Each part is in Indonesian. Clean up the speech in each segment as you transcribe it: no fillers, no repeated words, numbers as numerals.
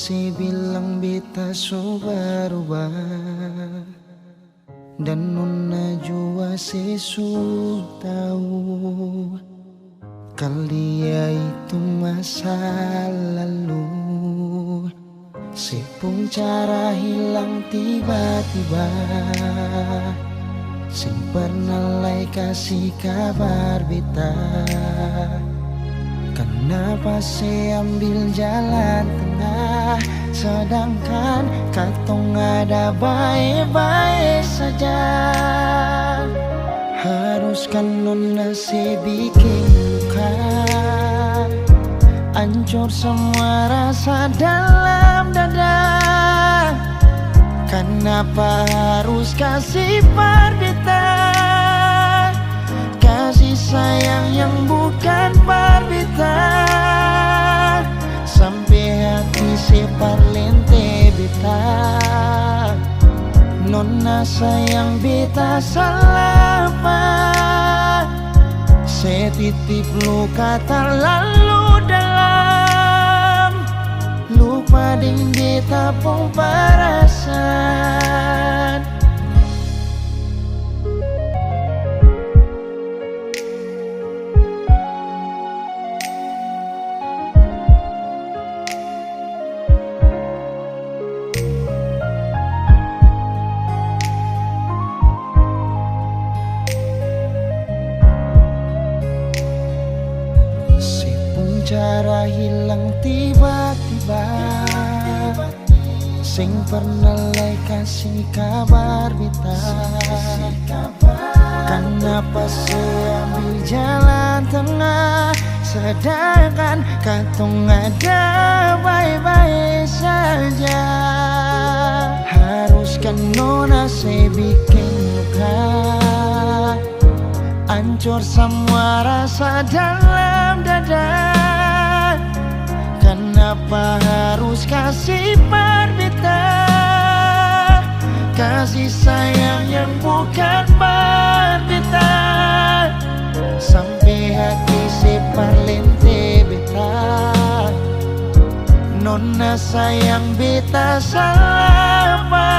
si bilang beta so berubah, dan nona jua si su tahu kalau dia itu masa lalu. Si pun cara hilang tiba-tiba, sing pernah lai kasih kabar beta. Kenapa saya ambil jalan tengah, sedangkan katong ada baik-baik saja. Haruskan nona si bikin luka, hancur semua rasa dalam dada. Kenapa harus kasih perbedaan, kasih sayang yang bukan perbedaan, sampai hati si parlente beta. Nona sayang beta salah apa, saya titip luka terlalu dalam, lupa ding beta pun perasaan. Cara hilang tiba-tiba, sing pernah lai kasih kabar beta. Kenapa saya ambil jalan tengah, sedangkan katong ada baik-baik saja. Haruskan nona saya bikin luka, hancur semua rasa dalam dada. Kenapa harus kasih perbedaan, kasih sayang yang bukan perbedaan, sampai hati si parlente beta. Nona sayang beta salah apa,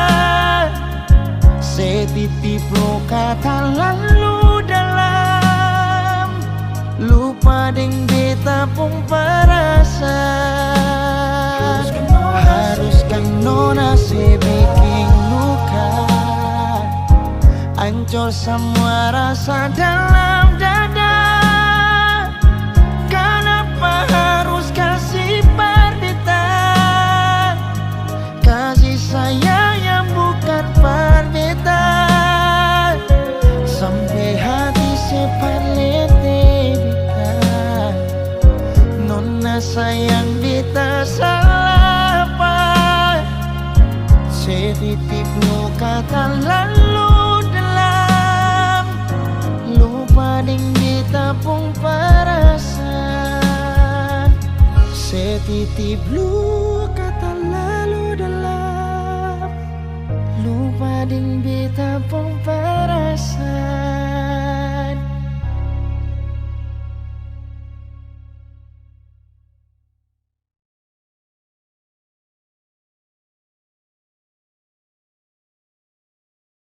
saya titip luka terlalu dalam, lupa ding beta pun perasaan. Haruskan nona si bikin luka, hancur semua rasa dalam dada. Kenapa harus kasih perbedaan, kasih sayang yang bukan perbedaan, sampai hati separlete beta. Nona sayang beta salah apa, saya titip luka terlalu dalam, lupa ding beta pun perasaan. Saya titip luka terlalu dalam, lupa ding beta pun perasaan.